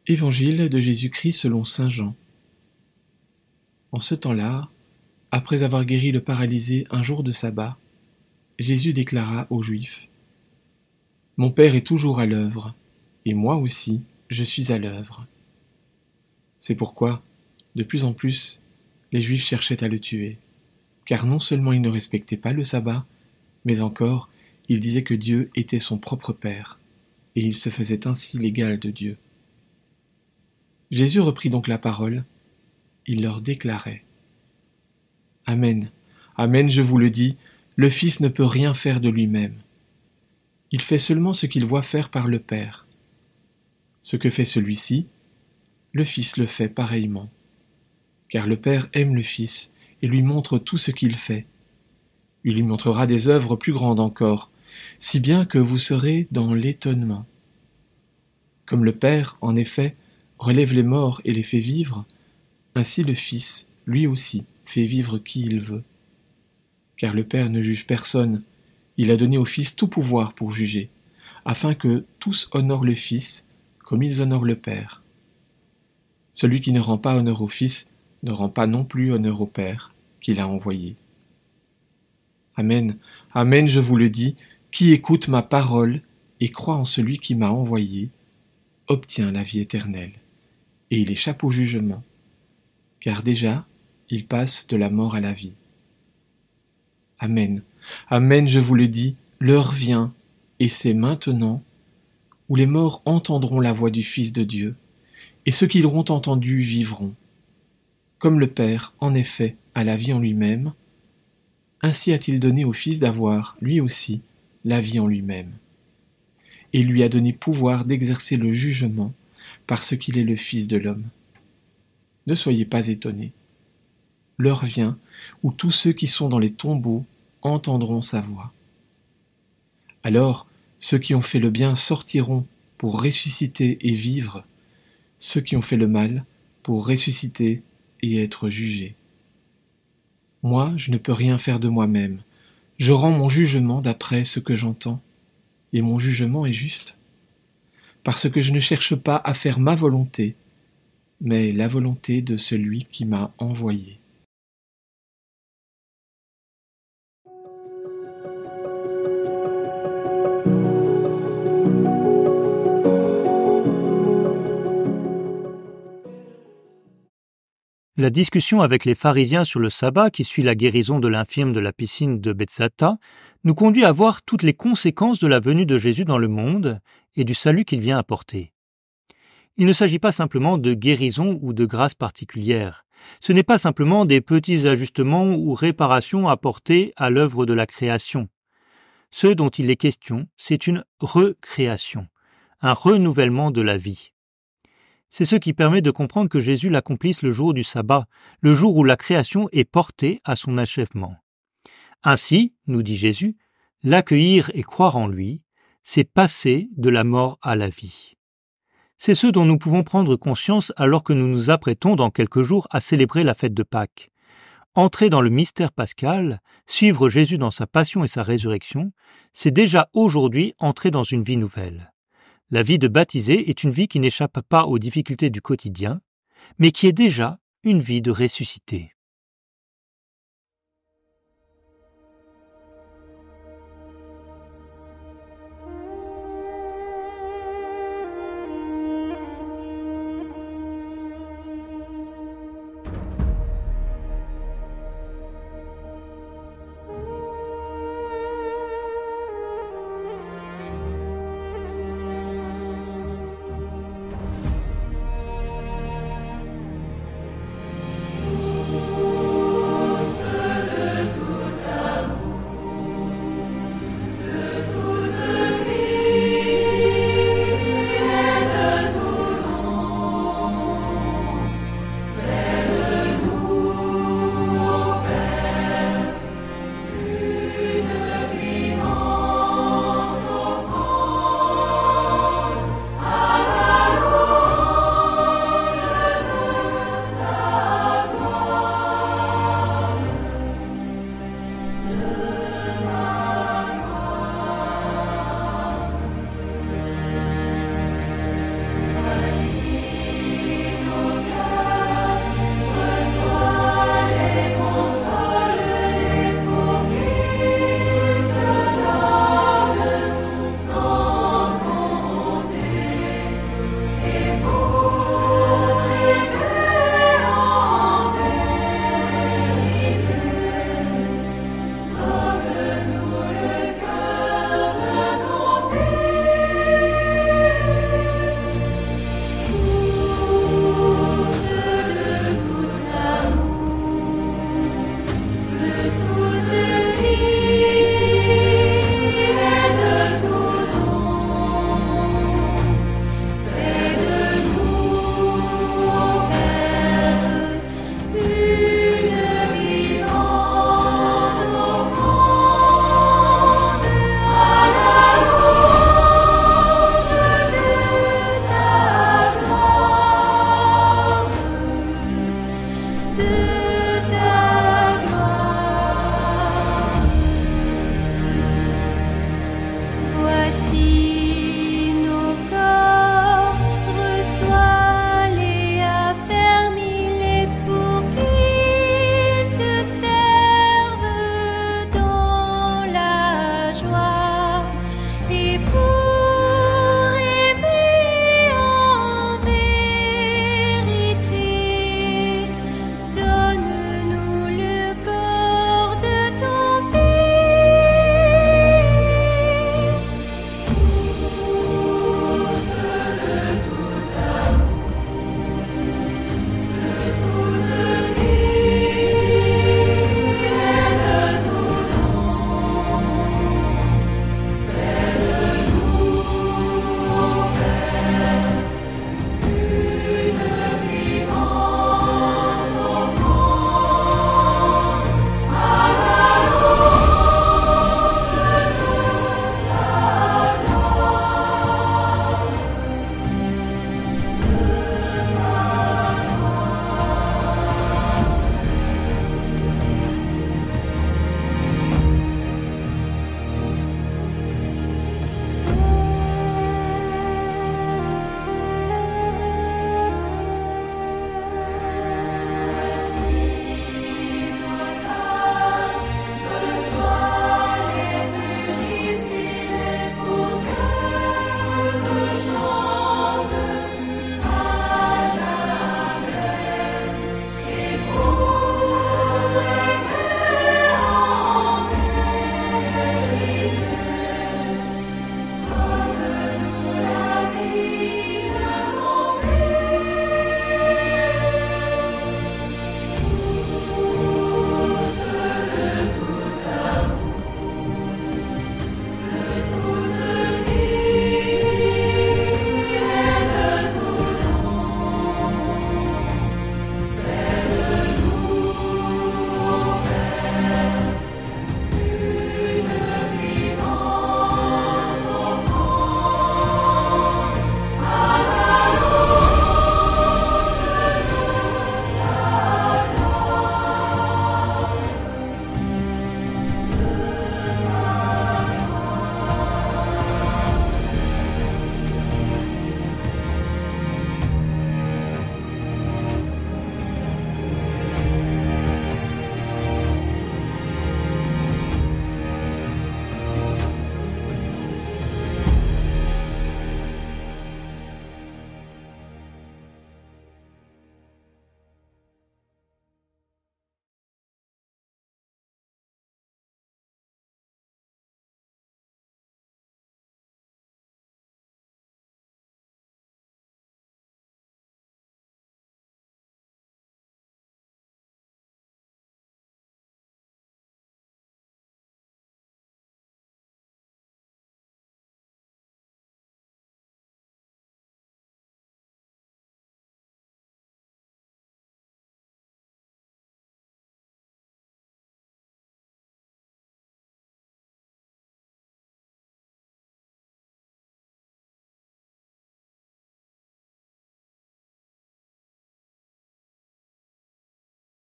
Évangile de Jésus-Christ selon saint Jean. En ce temps-là, après avoir guéri le paralysé un jour de sabbat, Jésus déclara aux Juifs : « Mon Père est toujours à l'œuvre, et moi aussi, je suis à l'œuvre. » C'est pourquoi, de plus en plus, les Juifs cherchaient à le tuer, car non seulement il ne respectait pas le sabbat, mais encore, il disait que Dieu était son propre Père, et il se faisait ainsi l'égal de Dieu. Jésus reprit donc la parole, il leur déclarait : « Amen, Amen, je vous le dis, le Fils ne peut rien faire de lui-même. Il fait seulement ce qu'il voit faire par le Père. Ce que fait celui-ci, le Fils le fait pareillement. Car le Père aime le Fils et lui montre tout ce qu'il fait. Il lui montrera des œuvres plus grandes encore, si bien que vous serez dans l'étonnement. Comme le Père, en effet, relève les morts et les fait vivre, ainsi le Fils, lui aussi, fait vivre qui il veut. Car le Père ne juge personne, il a donné au Fils tout pouvoir pour juger, afin que tous honorent le Fils comme ils honorent le Père. Celui qui ne rend pas honneur au Fils ne rend pas non plus honneur au Père qui l'a envoyé. Amen, Amen, je vous le dis, qui écoute ma parole et croit en celui qui m'a envoyé, obtient la vie éternelle, et il échappe au jugement, car déjà, il passe de la mort à la vie. Amen, Amen, je vous le dis, l'heure vient, et c'est maintenant, où les morts entendront la voix du Fils de Dieu, et ceux qui l'auront entendu vivront. Comme le Père, en effet, a la vie en lui-même, ainsi a-t-il donné au Fils d'avoir, lui aussi, la vie en lui-même. Et il lui a donné pouvoir d'exercer le jugement, parce qu'il est le Fils de l'homme. Ne soyez pas étonnés. L'heure vient où tous ceux qui sont dans les tombeaux entendront sa voix. Alors, ceux qui ont fait le bien sortiront pour ressusciter et vivre, ceux qui ont fait le mal pour ressusciter et être jugés. Moi, je ne peux rien faire de moi-même. Je rends mon jugement d'après ce que j'entends, et mon jugement est juste, parce que je ne cherche pas à faire ma volonté, mais la volonté de celui qui m'a envoyé. La discussion avec les pharisiens sur le sabbat qui suit la guérison de l'infirme de la piscine de Bethzatha nous conduit à voir toutes les conséquences de la venue de Jésus dans le monde et du salut qu'il vient apporter. Il ne s'agit pas simplement de guérison ou de grâce particulière. Ce n'est pas simplement des petits ajustements ou réparations apportés à l'œuvre de la création. Ce dont il est question, c'est une recréation, un renouvellement de la vie. C'est ce qui permet de comprendre que Jésus l'accomplisse le jour du sabbat, le jour où la création est portée à son achèvement. Ainsi, nous dit Jésus, l'accueillir et croire en lui, c'est passer de la mort à la vie. C'est ce dont nous pouvons prendre conscience alors que nous nous apprêtons dans quelques jours à célébrer la fête de Pâques. Entrer dans le mystère pascal, suivre Jésus dans sa passion et sa résurrection, c'est déjà aujourd'hui entrer dans une vie nouvelle. La vie de baptisé est une vie qui n'échappe pas aux difficultés du quotidien, mais qui est déjà une vie de ressuscité.